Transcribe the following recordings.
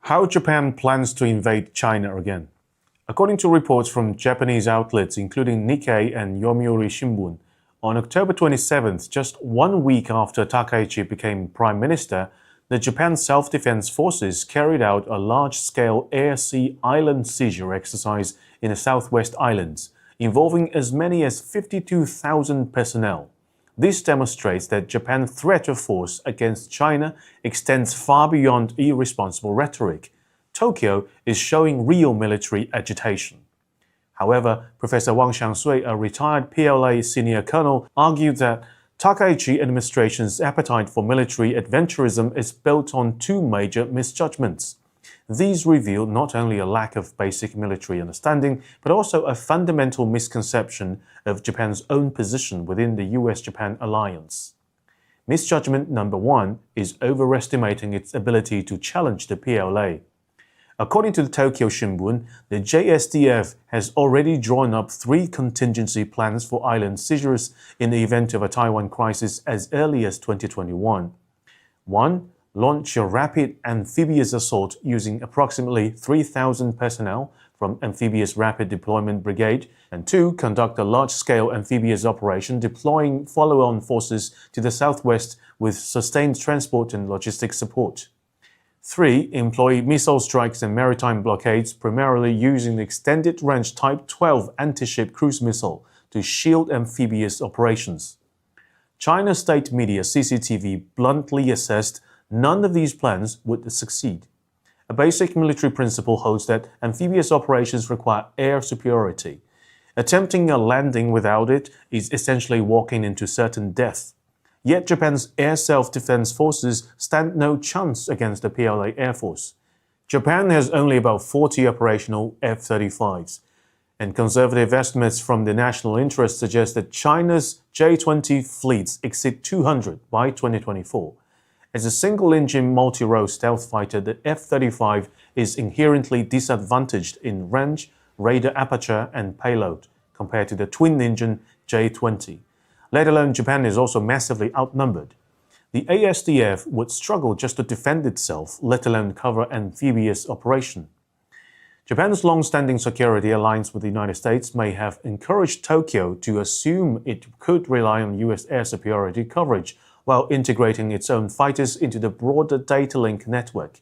How Japan plans to invade China again. According to reports from Japanese outlets including Nikkei and Yomiuri Shimbun, on October 27th, just 1 week after Takaichi became prime minister, the Japan Self-Defense Forces carried out a large-scale air-sea island seizure exercise in the Southwest Islands, involving as many as 52,000 personnel. This demonstrates that Japan's threat of force against China extends far beyond irresponsible rhetoric. Tokyo is showing real military agitation. However, Professor Wang Xiangsui, a retired PLA senior colonel, argued that Takaichi administration's appetite for military adventurism is built on two major misjudgments. These reveal not only a lack of basic military understanding, but also a fundamental misconception of Japan's own position within the US-Japan alliance. Misjudgment number one is overestimating its ability to challenge the PLA. According to the Tokyo Shimbun, the JSDF has already drawn up 3 contingency plans for island seizures in the event of a Taiwan crisis as early as 2021. 1. Launch a rapid amphibious assault using approximately 3,000 personnel from Amphibious Rapid Deployment Brigade, and 2. Conduct a large-scale amphibious operation deploying follow-on forces to the southwest with sustained transport and logistics support. 3. Employ missile strikes and maritime blockades, primarily using the extended-range Type 12 anti-ship cruise missile to shield amphibious operations. China's state media CCTV bluntly assessed none of these plans would succeed. A basic military principle holds that amphibious operations require air superiority. Attempting a landing without it is essentially walking into certain death. Yet Japan's air self-defense forces stand no chance against the PLA Air Force. Japan has only about 40 operational F-35s, and conservative estimates from the national interest suggest that China's J-20 fleets exceed 200 by 2024. As a single-engine multi-role stealth fighter, the F-35 is inherently disadvantaged in range, radar aperture, and payload compared to the twin-engine J-20. Let alone Japan is also massively outnumbered. The ASDF would struggle just to defend itself, let alone cover amphibious operation. Japan's long-standing security alliance with the United States may have encouraged Tokyo to assume it could rely on US air superiority coverage while integrating its own fighters into the broader data link network.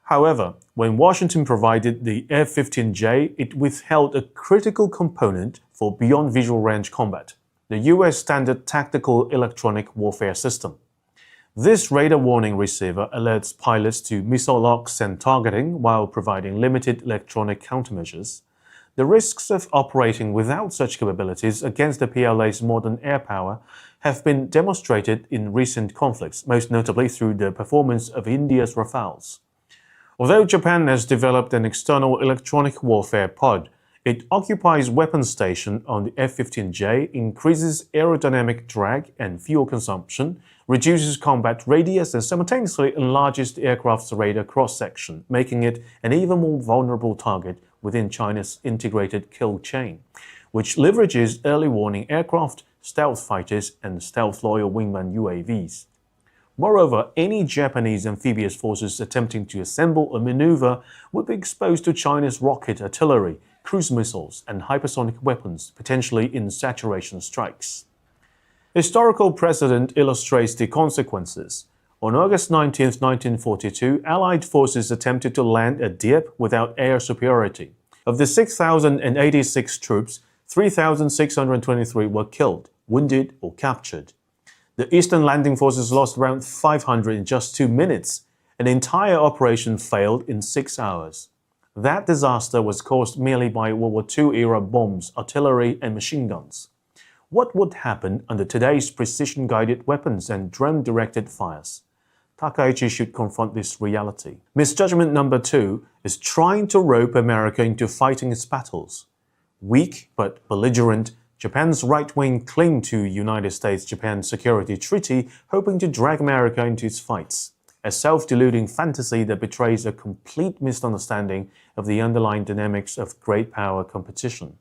However, when Washington provided the F-15J, it withheld a critical component for beyond visual range combat, the US Standard Tactical Electronic Warfare System. This radar warning receiver alerts pilots to missile locks and targeting while providing limited electronic countermeasures. The risks of operating without such capabilities against the PLA's modern air power have been demonstrated in recent conflicts, most notably through the performance of India's Rafales. Although Japan has developed an external electronic warfare pod, it occupies weapons station on the F-15J, increases aerodynamic drag and fuel consumption, reduces combat radius, and simultaneously enlarges the aircraft's radar cross-section, making it an even more vulnerable target within China's integrated kill chain, which leverages early warning aircraft, stealth fighters, and stealth-loyal wingman UAVs. Moreover, any Japanese amphibious forces attempting to assemble or maneuver would be exposed to China's rocket artillery, cruise missiles, and hypersonic weapons, potentially in saturation strikes. Historical precedent illustrates the consequences. On August 19, 1942, Allied forces attempted to land at Dieppe without air superiority. Of the 6,086 troops, 3,623 were killed, wounded, or captured. The Eastern Landing Forces lost around 500 in just 2 minutes. An entire operation failed in 6 hours. That disaster was caused merely by World War II-era bombs, artillery, and machine guns. What would happen under today's precision-guided weapons and drone-directed fires? Takaichi should confront this reality. Misjudgment number 2 is trying to rope America into fighting its battles. Weak but belligerent, Japan's right wing cling to United States-Japan Security Treaty, hoping to drag America into its fights. A self-deluding fantasy that betrays a complete misunderstanding of the underlying dynamics of great power competition.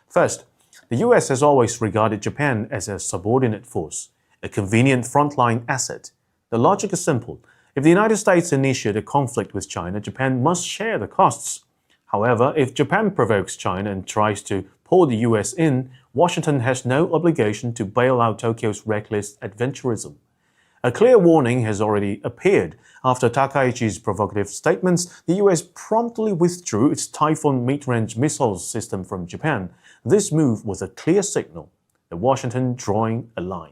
First, the US has always regarded Japan as a subordinate force, a convenient frontline asset. The logic is simple. If the United States initiates a conflict with China, Japan must share the costs. However, if Japan provokes China and tries to pull the US in, Washington has no obligation to bail out Tokyo's reckless adventurism. A clear warning has already appeared. After Takaichi's provocative statements, the US promptly withdrew its Typhoon mid-range missiles system from Japan. This move was a clear signal that Washington drawing a line.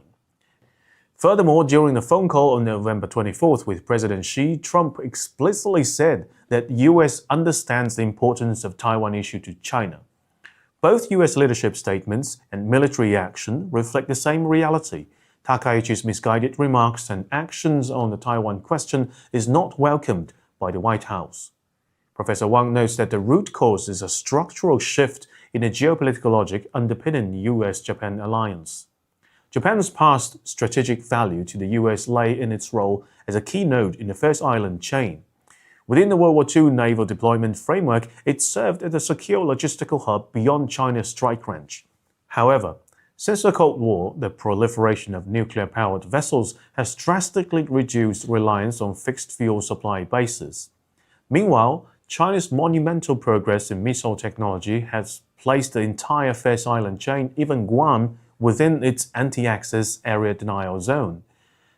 Furthermore, during the phone call on November 24th with President Xi, Trump explicitly said that the US understands the importance of Taiwan issue to China. Both US leadership statements and military action reflect the same reality. Takaichi's misguided remarks and actions on the Taiwan question is not welcomed by the White House. Professor Wang notes that the root cause is a structural shift in the geopolitical logic underpinning the US-Japan alliance. Japan's past strategic value to the US lay in its role as a key node in the First Island chain. Within the World War II naval deployment framework, it served as a secure logistical hub beyond China's strike range. However, since the Cold War, the proliferation of nuclear-powered vessels has drastically reduced reliance on fixed fuel supply bases. Meanwhile, China's monumental progress in missile technology has placed the entire First Island chain, even Guam, within its anti-access area denial zone.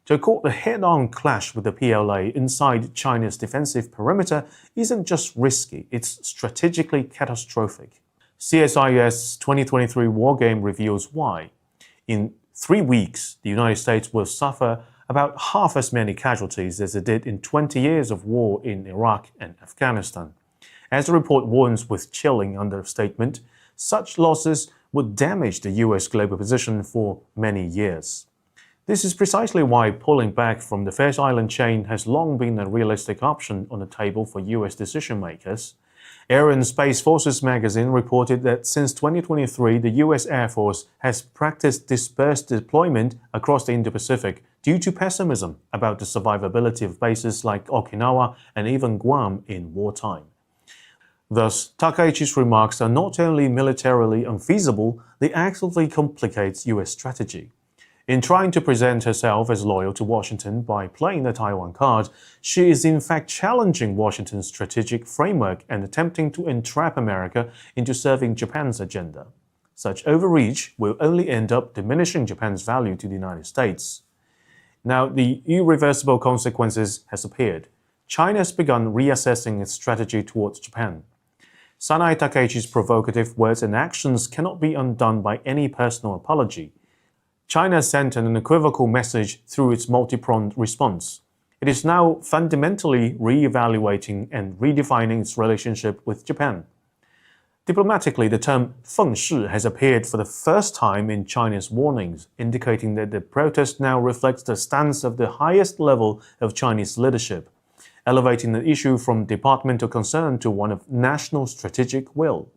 To accord a head-on clash with the PLA inside China's defensive perimeter isn't just risky, it's strategically catastrophic. CSIS 2023 Wargame reveals why. In 3 weeks, the United States will suffer about half as many casualties as it did in 20 years of war in Iraq and Afghanistan. As the report warns with chilling understatement, such losses would damage the US global position for many years. This is precisely why pulling back from the First Island chain has long been a realistic option on the table for US decision-makers. Air and Space Forces magazine reported that since 2023, the US Air Force has practiced dispersed deployment across the Indo-Pacific due to pessimism about the survivability of bases like Okinawa and even Guam in wartime. Thus, Takaichi's remarks are not only militarily unfeasible, they actively complicate US strategy. In trying to present herself as loyal to Washington by playing the Taiwan card, she is in fact challenging Washington's strategic framework and attempting to entrap America into serving Japan's agenda. Such overreach will only end up diminishing Japan's value to the United States. Now, the irreversible consequences has appeared. China has begun reassessing its strategy towards Japan. Sanai Takaichi's provocative words and actions cannot be undone by any personal apology. China sent an unequivocal message through its multi-pronged response. It is now fundamentally re-evaluating and redefining its relationship with Japan. Diplomatically, the term "feng shi" has appeared for the first time in China's warnings, indicating that the protest now reflects the stance of the highest level of Chinese leadership, elevating the issue from departmental concern to one of national strategic will.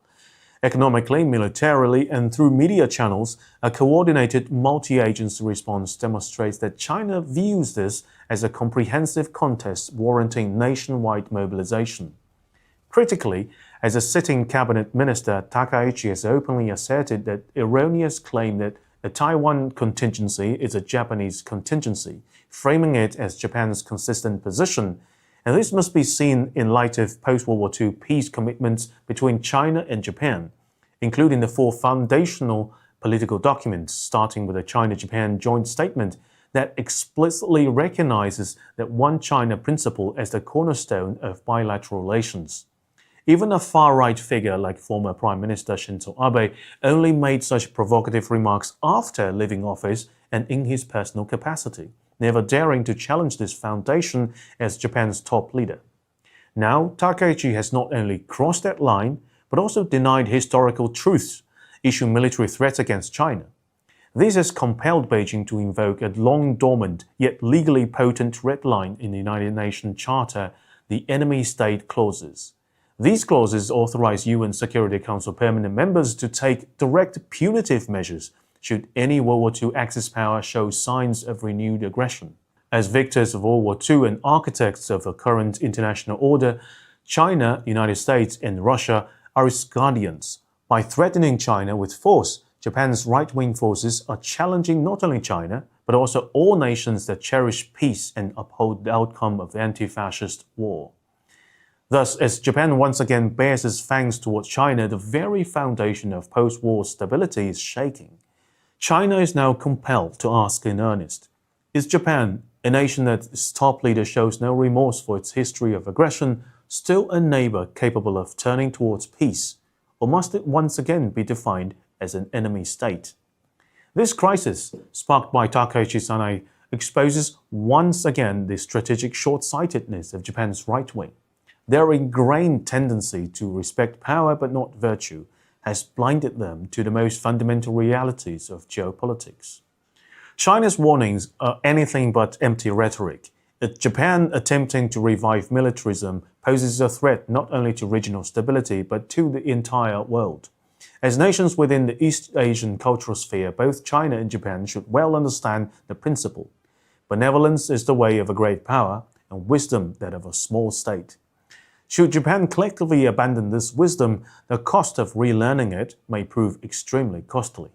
Economically, militarily, and through media channels, a coordinated multi-agency response demonstrates that China views this as a comprehensive contest warranting nationwide mobilization. Critically, as a sitting cabinet minister, Takaichi has openly asserted that erroneous claim that the Taiwan contingency is a Japanese contingency, framing it as Japan's consistent position. And this must be seen in light of post-World War II peace commitments between China and Japan, including the 4 foundational political documents, starting with the China-Japan Joint Statement that explicitly recognizes the One China principle as the cornerstone of bilateral relations. Even a far-right figure like former Prime Minister Shinzo Abe only made such provocative remarks after leaving office and in his personal capacity, never daring to challenge this foundation as Japan's top leader. Now, Takaichi has not only crossed that line, but also denied historical truths, issuing military threats against China. This has compelled Beijing to invoke a long-dormant yet legally potent red line in the United Nations Charter, the enemy state clauses. These clauses authorize UN Security Council permanent members to take direct punitive measures should any World War II Axis power show signs of renewed aggression. As victors of World War II and architects of a current international order, China, the United States, and Russia are its guardians. By threatening China with force, Japan's right-wing forces are challenging not only China, but also all nations that cherish peace and uphold the outcome of the anti-fascist war. Thus, as Japan once again bares its fangs towards China, the very foundation of post-war stability is shaking. China is now compelled to ask in earnest, is Japan, a nation that its top leader shows no remorse for its history of aggression, still a neighbor capable of turning towards peace, or must it once again be defined as an enemy state? This crisis, sparked by Takaichi Sanae, exposes once again the strategic short-sightedness of Japan's right wing. Their ingrained tendency to respect power but not virtue has blinded them to the most fundamental realities of geopolitics. China's warnings are anything but empty rhetoric. Japan attempting to revive militarism poses a threat not only to regional stability but to the entire world. As nations within the East Asian cultural sphere, both China and Japan should well understand the principle. Benevolence is the way of a great power, and wisdom that of a small state. Should Japan collectively abandon this wisdom, the cost of relearning it may prove extremely costly.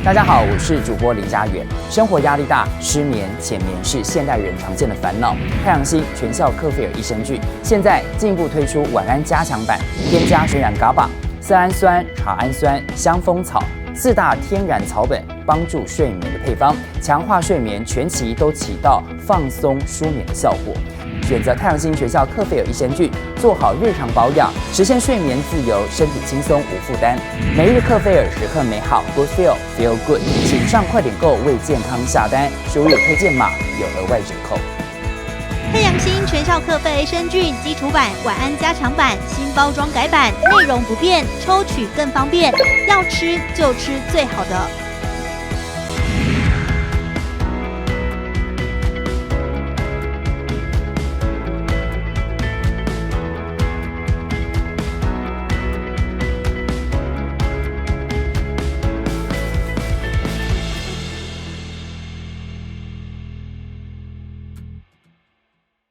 大家好，我是主播林家远。生活压力大，失眠、浅眠是现代人常见的烦恼。太阳星全效克菲尔益生菌现在进一步推出晚安加强版，添加水染 GABA、色氨酸、茶氨酸、香蜂草4大天然草本，帮助睡眠的配方，强化睡眠，全期都起到放松舒眠的效果。选择太阳星全效克菲尔益生菌，做好日常保养，实现睡眠自由，身体轻松无负担。每日克菲尔时刻美好 ，Good Feel Good， 请上快点购为健康下单，输入推荐码有额外折扣。太阳星全效克菲益生菌基础版、晚安加强版新包装改版，内容不变，抽取更方便，要吃就吃最好的。